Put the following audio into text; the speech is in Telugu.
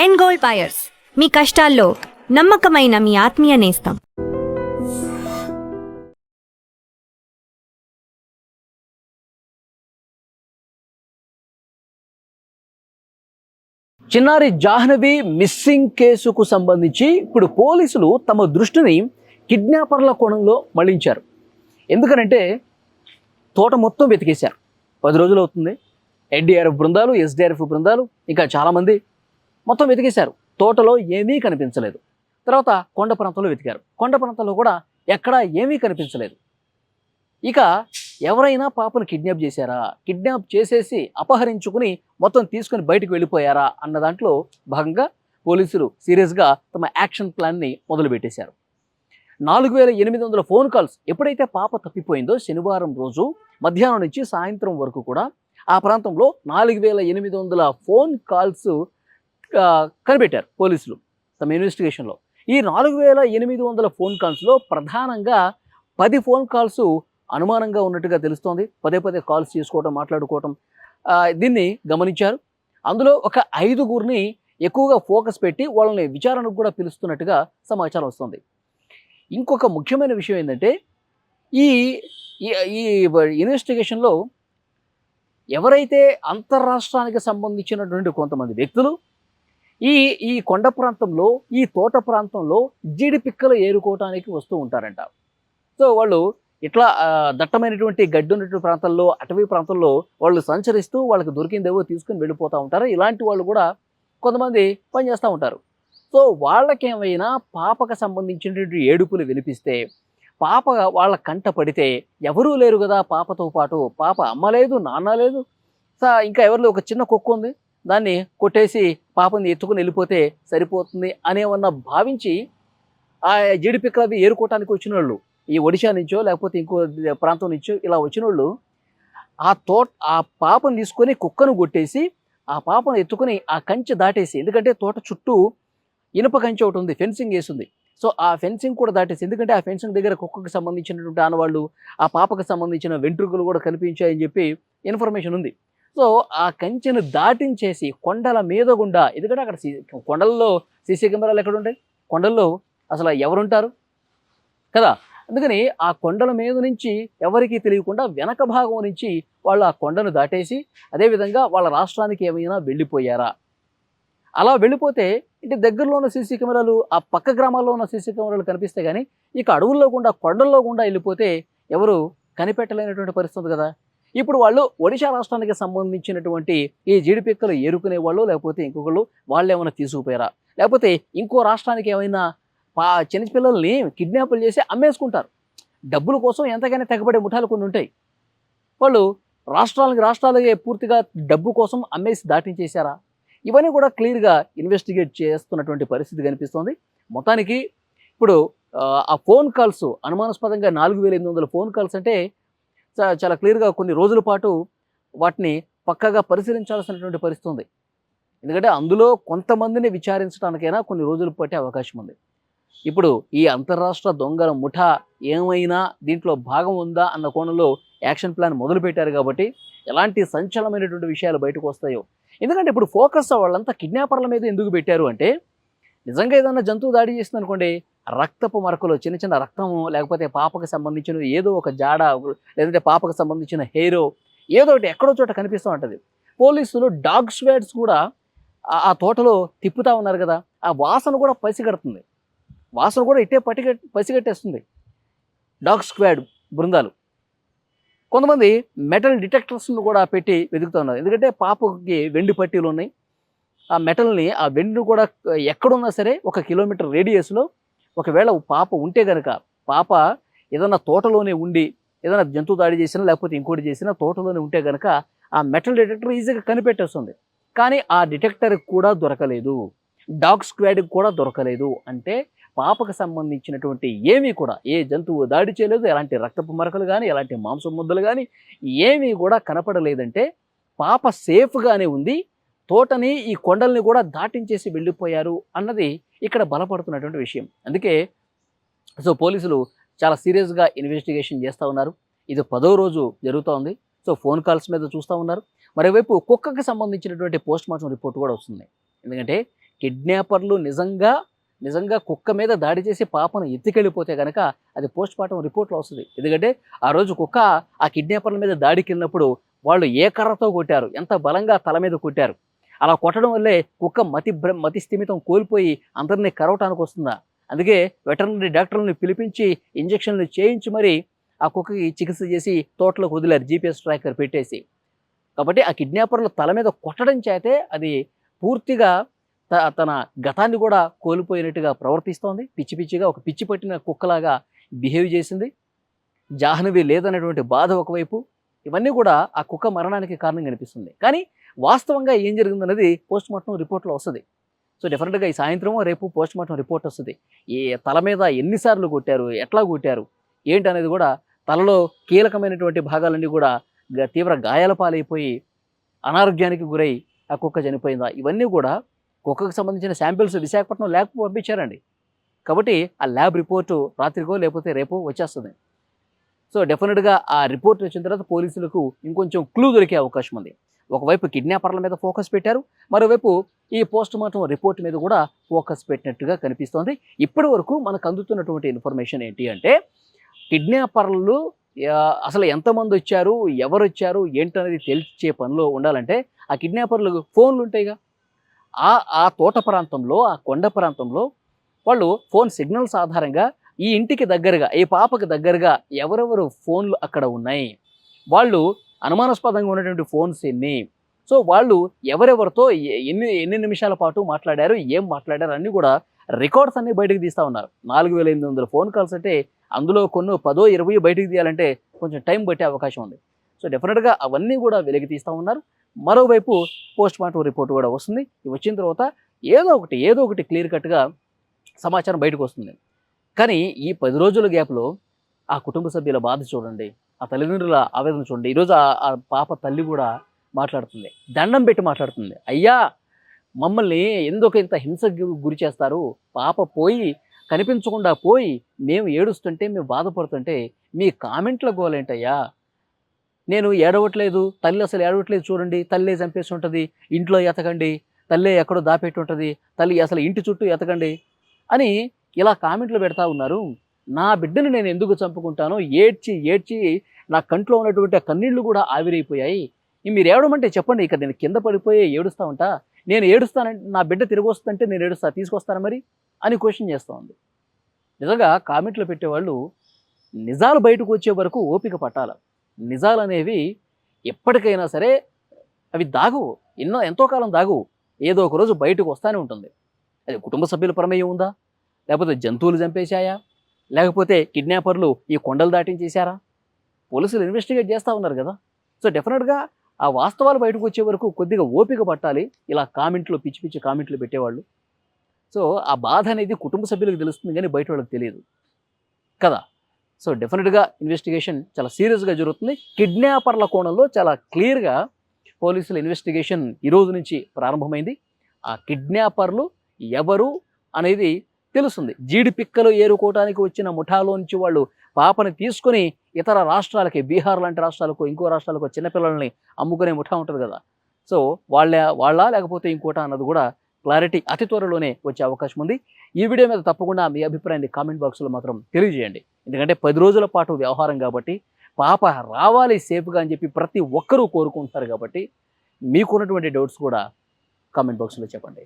ఎండ్ గోల్డ్ బయర్స్, మీ కష్టాల్లో నమ్మకమైన మీ ఆత్మీయ నేస్తం. చిన్నారి జాహ్నవి మిస్సింగ్ కేసుకు సంబంధించి ఇప్పుడు పోలీసులు తమ దృష్టిని కిడ్నాపర్ల కోణంలో మళ్లించారు. ఎందుకనంటే తోట మొత్తం వెతికేశారు. 10 రోజులు అవుతుంది. ఎన్డీఆర్ఎఫ్ బృందాలు, ఎస్డీఆర్ఎఫ్ బృందాలు, ఇంకా చాలామంది మొత్తం వెతికేశారు. తోటలో ఏమీ కనిపించలేదు. తర్వాత కొండ ప్రాంతంలో వెతికారు. కొండ ప్రాంతంలో కూడా ఎక్కడా ఏమీ కనిపించలేదు. ఇక ఎవరైనా పాపను కిడ్నాప్ చేశారా, కిడ్నాప్ చేసేసి అపహరించుకుని మొత్తం తీసుకుని బయటకు వెళ్ళిపోయారా అన్న దాంట్లో భాగంగా పోలీసులు సీరియస్గా తమ యాక్షన్ ప్లాన్ని మొదలుపెట్టేశారు. 4800 ఫోన్ కాల్స్ ఎప్పుడైతే పాప తప్పిపోయిందో శనివారం రోజు మధ్యాహ్నం నుంచి సాయంత్రం వరకు కూడా ఆ ప్రాంతంలో 4800 ఫోన్ కాల్స్ కనిపెట్టారు పోలీసులు తమ ఇన్వెస్టిగేషన్లో. ఈ 4800 ఫోన్ కాల్స్లో ప్రధానంగా 10 ఫోన్ కాల్స్ అనుమానంగా ఉన్నట్టుగా తెలుస్తోంది. పదే పదే కాల్స్ చేసుకోవటం, మాట్లాడుకోవటం దీన్ని గమనించారు. అందులో ఒక 5గురిని ఎక్కువగా ఫోకస్ పెట్టి వాళ్ళని విచారణకు కూడా పిలుస్తున్నట్టుగా సమాచారం వస్తుంది. ఇంకొక ముఖ్యమైన విషయం ఏంటంటే ఈ ఈ ఇన్వెస్టిగేషన్లో ఎవరైతే అంతర్రాష్ట్రానికి సంబంధించినటువంటి కొంతమంది వ్యక్తులు ఈ ఈ కొండ ప్రాంతంలో, ఈ తోట ప్రాంతంలో జీడి పిక్కలు ఏరుకోవటానికి వస్తూ ఉంటారంట. సో వాళ్ళు ఇట్లా దట్టమైనటువంటి గడ్డి ఉన్నటువంటి ప్రాంతాల్లో, అటవీ ప్రాంతంలో వాళ్ళు సంచరిస్తూ వాళ్ళకి దొరికిందేవో తీసుకుని వెళ్ళిపోతూ ఉంటారు. ఇలాంటి వాళ్ళు కూడా కొంతమంది పనిచేస్తూ ఉంటారు. సో వాళ్ళకేమైనా పాపకు సంబంధించినటువంటి ఏడుపులు వినిపిస్తే, పాప వాళ్ళ కంట పడితే ఎవరూ లేరు కదా పాపతో పాటు, పాప అమ్మ లేదు, నాన్న లేదు, ఇంకా ఎవరిలో ఒక చిన్న కుక్క ఉంది, దాన్ని కొట్టేసి పాపని ఎత్తుకుని వెళ్ళిపోతే సరిపోతుంది అనేమన్నా భావించి ఆ జీడిపిక్కలు అవి ఏరుకోవటానికి వచ్చిన వాళ్ళు, ఈ ఒడిశా నుంచో లేకపోతే ఇంకో ప్రాంతం నుంచో ఇలా వచ్చిన వాళ్ళు ఆ పాపను తీసుకొని కుక్కను కొట్టేసి ఆ పాపను ఎత్తుకుని ఆ కంచె దాటేసి, ఎందుకంటే తోట చుట్టూ ఇనుప కంచె ఒకటి ఉంది, ఫెన్సింగ్ వేసింది. సో ఆ ఫెన్సింగ్ కూడా దాటేసి, ఎందుకంటే ఆ ఫెన్సింగ్ దగ్గర కుక్కకు సంబంధించినటువంటి ఆనవాళ్ళు, ఆ పాపకు సంబంధించిన వెంట్రుకలు కూడా కనిపించాయని చెప్పి ఇన్ఫర్మేషన్ ఉంది. సో ఆ కంచెను దాటించేసి కొండల మీద గుండా, ఎందుకంటే అక్కడ కొండల్లో సీసీ కెమెరాలు ఎక్కడ ఉంటాయి, కొండల్లో అసలు ఎవరుంటారు కదా, అందుకని ఆ కొండల మీద నుంచి ఎవరికీ తెలియకుండా వెనక భాగం నుంచి వాళ్ళు ఆ కొండను దాటేసి అదేవిధంగా వాళ్ళ రాష్ట్రానికి ఏమైనా వెళ్ళిపోయారా, అలా వెళ్ళిపోతే ఇంటి దగ్గరలో ఉన్న సీసీ కెమెరాలు, ఆ పక్క గ్రామాల్లో ఉన్న సీసీ కెమెరాలు కనిపిస్తే కానీ ఇక అడవుల్లో గుండా, కొండల్లో గుండా వెళ్ళిపోతే ఎవరు కనిపెట్టలేనటువంటి పరిస్థితి కదా. ఇప్పుడు వాళ్ళు ఒడిశా రాష్ట్రానికి సంబంధించినటువంటి ఈ జీడిపిక్కలు ఏరుకునే వాళ్ళు, లేకపోతే ఇంకొకళ్ళు వాళ్ళు ఏమైనా తీసుకుపోయారా, లేకపోతే ఇంకో రాష్ట్రానికి ఏమైనా చిన్నపిల్లల్ని కిడ్నాపులు చేసి అమ్మేసుకుంటారు. డబ్బుల కోసం ఎంతకైనా తెగబడే ముఠాలు కొన్ని ఉంటాయి. వాళ్ళు రాష్ట్రాలకే పూర్తిగా డబ్బు కోసం అమ్మేసి దాటించేశారా, ఇవన్నీ కూడా క్లియర్గా ఇన్వెస్టిగేట్ చేస్తున్నటువంటి పరిస్థితి కనిపిస్తోంది. మొత్తానికి ఇప్పుడు ఆ ఫోన్ కాల్స్ అనుమానాస్పదంగా 4800 ఫోన్ కాల్స్ అంటే చాలా క్లియర్గా కొన్ని రోజుల పాటు వాటిని పక్కగా పరిశీలించాల్సినటువంటి పరిస్థితి ఉంది. ఎందుకంటే అందులో కొంతమందిని విచారించడానికైనా కొన్ని రోజులు పట్టే అవకాశం ఉంది. ఇప్పుడు ఈ అంతర్రాష్ట్ర దొంగల ముఠా ఏమైనా దీంట్లో భాగం ఉందా అన్న కోణంలో యాక్షన్ ప్లాన్ మొదలుపెట్టారు కాబట్టి ఎలాంటి సంచలనమైనటువంటి విషయాలు బయటకు వస్తాయో. ఎందుకంటే ఇప్పుడు ఫోకస్ వాళ్ళంతా కిడ్నాపర్ల మీద ఎందుకు పెట్టారు అంటే, నిజంగా ఏదైనా జంతువు దాడి చేసింది అనుకోండి, రక్తపు మరకలు, చిన్న చిన్న రక్తము, లేకపోతే పాపకు సంబంధించిన ఏదో ఒక జాడ, లేదంటే పాపకు సంబంధించిన హెయిరో ఏదో ఒకటి ఎక్కడో చోట కనిపిస్తూ ఉంటుంది. పోలీసులు డాగ్ స్క్వాడ్స్ కూడా ఆ తోటలో తిప్పుతూ ఉన్నారు కదా, ఆ వాసన కూడా పసిగడుతుంది, వాసన కూడా ఇట్టే పసిగట్టేస్తుంది డాగ్ స్క్వాడ్ బృందాలు. కొంతమంది మెటల్ డిటెక్టర్స్ను కూడా పెట్టి వెతుకుతూ ఉన్నారు. ఎందుకంటే పాపకి వెండి పట్టీలు ఉన్నాయి, ఆ మెటల్ని, ఆ వెండిని కూడా ఎక్కడున్నా సరే 1 కిలోమీటర్ రేడియస్లో ఒకవేళ పాప ఉంటే కనుక, పాప ఏదైనా తోటలోనే ఉండి ఏదైనా జంతువు దాడి చేసినా లేకపోతే ఇంకోటి చేసినా తోటలోనే ఉంటే కనుక ఆ మెటల్ డిటెక్టర్ ఈజీగా కనిపెట్టేస్తుంది. కానీ ఆ డిటెక్టర్కి కూడా దొరకలేదు, డాగ్ స్క్వాడ్కి కూడా దొరకలేదు. అంటే పాపకు సంబంధించినటువంటి ఏమీ కూడా, ఏ జంతువు దాడి చేయలేదు, ఎలాంటి రక్తపు మరకలు కానీ, ఎలాంటి మాంసం ముద్దలు కానీ ఏమీ కూడా కనపడలేదంటే పాప సేఫ్గానే ఉంది, తోటని ఈ కొండల్ని కూడా దాటించేసి వెళ్ళిపోయారు అన్నది ఇక్కడ బలపడుతున్నటువంటి విషయం. అందుకే సో పోలీసులు చాలా సీరియస్గా ఇన్వెస్టిగేషన్ చేస్తూ ఉన్నారు. ఇది 10వ రోజు జరుగుతూ ఉంది. సో ఫోన్ కాల్స్ మీద చూస్తూ ఉన్నారు. మరోవైపు కుక్కకి సంబంధించినటువంటి పోస్ట్ మార్టం రిపోర్ట్ కూడా వస్తుంది. ఎందుకంటే కిడ్నాపర్లు నిజంగా కుక్క మీద దాడి చేసి పాపను ఎత్తుకెళ్ళిపోతే కనుక అది పోస్ట్ మార్టం రిపోర్ట్లో వస్తుంది. ఎందుకంటే ఆ రోజు కుక్క ఆ కిడ్నాపర్ల మీద దాడికి వెళ్ళినప్పుడు వాళ్ళు ఏ కర్రతో కొట్టారు, ఎంత బలంగా తల మీద కొట్టారు, అలా కొట్టడం వల్లే కుక్క మతి స్థిమితం కోల్పోయి అందరినీ కరవటానికి వస్తుందా. అందుకే వెటర్నరీ డాక్టర్లను పిలిపించి ఇంజక్షన్లు చేయించి మరి ఆ కుక్కకి చికిత్స చేసి తోటలోకి వదిలారు జీపీఎస్ ట్రాకర్ పెట్టేసి. కాబట్టి ఆ కిడ్నాపర్లు తల మీద కొట్టడం చేతే అది పూర్తిగా తన గతాన్ని కూడా కోల్పోయినట్టుగా ప్రవర్తిస్తోంది. పిచ్చిగా ఒక పిచ్చి పట్టిన కుక్కలాగా బిహేవ్ చేసింది. జాహ్నవి లేదనేటువంటి బాధ ఒకవైపు, ఇవన్నీ కూడా ఆ కుక్క మరణానికి కారణం కనిపిస్తుంది. కానీ వాస్తవంగా ఏం జరిగిందనేది పోస్ట్ మార్టం రిపోర్ట్లో వస్తుంది. సో డెఫినెట్గా ఈ సాయంత్రం రేపు పోస్ట్ మార్టం రిపోర్ట్ వస్తుంది. ఏ తల మీద ఎన్నిసార్లు కొట్టారు, ఎట్లా కొట్టారు ఏంటనేది కూడా, తలలో కీలకమైనటువంటి భాగాలన్నీ కూడా తీవ్ర గాయాల పాలైపోయి అనారోగ్యానికి గురై ఆ కుక్క చనిపోయిందా, ఇవన్నీ కూడా కుక్కకు సంబంధించిన శాంపిల్స్ విశాఖపట్నం ల్యాబ్కు పంపించారండి. కాబట్టి ఆ ల్యాబ్ రిపోర్టు రాత్రికో లేకపోతే రేపో వచ్చేస్తుంది. సో డెఫినెట్గా ఆ రిపోర్ట్ వచ్చిన తర్వాత పోలీసులకు ఇంకొంచెం క్లూ దొరికే అవకాశం ఉంది. ఒకవైపు కిడ్నాపర్ల మీద ఫోకస్ పెట్టారు, మరోవైపు ఈ పోస్ట్ మార్టం రిపోర్ట్ మీద కూడా ఫోకస్ పెట్టినట్టుగా కనిపిస్తోంది. ఇప్పటి వరకు మనకు అందుతున్నటువంటి ఇన్ఫర్మేషన్ ఏంటి అంటే, కిడ్నాపర్లు అసలు ఎంతమంది వచ్చారు, ఎవరు వచ్చారు ఏంటనేది తెలిసే పనిలో ఉండాలంటే ఆ కిడ్నాపర్లు ఫోన్లు ఉంటాయిగా, ఆ తోట ప్రాంతంలో, ఆ కొండ ప్రాంతంలో వాళ్ళు ఫోన్ సిగ్నల్స్ ఆధారంగా ఈ ఇంటికి దగ్గరగా, ఈ పాపకి దగ్గరగా ఎవరెవరు ఫోన్లు అక్కడ ఉన్నాయి, వాళ్ళు అనుమానాస్పదంగా ఉన్నటువంటి ఫోన్స్ ఎన్ని, సో వాళ్ళు ఎవరెవరితో ఎన్ని నిమిషాల పాటు మాట్లాడారు, ఏం మాట్లాడారు అన్నీ కూడా రికార్డ్స్ అన్నీ బయటకు తీస్తూ ఉన్నారు. 4800 ఫోన్ కాల్స్ అంటే అందులో కొన్ని 10-20 బయటకు తీయాలంటే కొంచెం టైం పట్టే అవకాశం ఉంది. సో డెఫినెట్గా అవన్నీ కూడా వెలికి తీస్తూ ఉన్నారు. మరోవైపు పోస్ట్ మార్టం రిపోర్ట్ కూడా వస్తుంది. వచ్చిన తర్వాత ఏదో ఒకటి క్లియర్ కట్గా సమాచారం బయటకు వస్తుంది. కానీ ఈ 10 రోజుల గ్యాప్లో ఆ కుటుంబ సభ్యుల బాధ చూడండి, ఆ తల్లిదండ్రుల ఆవేదన చూడండి. ఈరోజు ఆ పాప తల్లి కూడా మాట్లాడుతుంది, దండం పెట్టి మాట్లాడుతుంది. అయ్యా, మమ్మల్ని ఎందుకు ఇంత హింసకు గురి చేస్తారు, పాప పోయి కనిపించకుండా పోయి మేము ఏడుస్తుంటే, మేము బాధపడుతుంటే మీ కామెంట్ల గోలేంటయ్యా, నేను ఏడవట్లేదు, తల్లి అసలు ఏడవట్లేదు చూడండి, తల్లే చంపేసి ఉంటుంది, ఇంట్లో ఎతకండి, తల్లే ఎక్కడో దాపెట్టి ఉంటుంది, తల్లి అసలు ఇంటి చుట్టూ ఎతకండి అని ఇలా కామెంట్లు పెడతా ఉన్నారు. నా బిడ్డను నేను ఎందుకు చంపుకుంటానో ఏడ్చి నా కంట్లో ఉన్నటువంటి కన్నీళ్లు కూడా ఆవిరైపోయాయి. మీరు ఏడవమంటే చెప్పండి, ఇక నేను కింద పడిపోయి ఏడుస్తూ ఉంటా, నేను ఏడుస్తానంటే నా బిడ్డ తిరిగి వస్తుంటే నేను ఏడుస్తా, తీసుకొస్తాను మరి అని క్వశ్చన్ చేస్తూ ఉంది. నిజంగా కామెంట్లు పెట్టేవాళ్ళు నిజాలు బయటకు వచ్చే వరకు ఓపిక పట్టాల. నిజాలు అనేవి ఎప్పటికైనా సరే అవి దాగవు, ఎంతో కాలం దాగవు, ఏదో ఒక రోజు బయటకు వస్తూనే ఉంటుంది. అది కుటుంబ సభ్యుల ప్రమేయం ఉందా, లేకపోతే జంతువులు చంపేశాయా, లేకపోతే కిడ్నాపర్లు ఈ కొండలు దాటించేశారా, పోలీసులు ఇన్వెస్టిగేట్ చేస్తూ ఉన్నారు కదా. సో డెఫినెట్గా ఆ వాస్తవాలు బయటకు వచ్చే వరకు కొద్దిగా ఓపిక పట్టాలి ఇలా కామెంట్లు, పిచ్చి కామెంట్లు పెట్టేవాళ్ళు. సో ఆ బాధ అనేది కుటుంబ సభ్యులకు తెలుస్తుంది కానీ బయట వాళ్ళకి తెలియదు కదా. సో డెఫినెట్గా ఇన్వెస్టిగేషన్ చాలా సీరియస్గా జరుగుతుంది. కిడ్నాపర్ల కోణంలో చాలా క్లియర్గా పోలీసుల ఇన్వెస్టిగేషన్ ఈరోజు నుంచి ప్రారంభమైంది. ఆ కిడ్నాపర్లు ఎవరు అనేది తెలుస్తుంది. జీడి పిక్కలు ఏరుకోవడానికి వచ్చిన ముఠాలోంచి వాళ్ళు పాపని తీసుకొని ఇతర రాష్ట్రాలకి, బీహార్ లాంటి రాష్ట్రాలకు, ఇంకో రాష్ట్రాలకు చిన్నపిల్లల్ని అమ్ముకునే ముఠా ఉంటుంది కదా. సో వాళ్ళ లేకపోతే ఇంకోట అన్నది కూడా క్లారిటీ అతి త్వరలోనే వచ్చే అవకాశం ఉంది. ఈ వీడియో మీద తప్పకుండా మీ అభిప్రాయాన్ని కామెంట్ బాక్స్లో మాత్రం తెలియజేయండి. ఎందుకంటే 10 రోజుల పాటు వ్యవహారం కాబట్టి, పాప రావాలి సేఫ్గా అని చెప్పి ప్రతి ఒక్కరూ కోరుకుంటున్నారు కాబట్టి, మీకున్నటువంటి డౌట్స్ కూడా కామెంట్ బాక్స్లో చెప్పండి.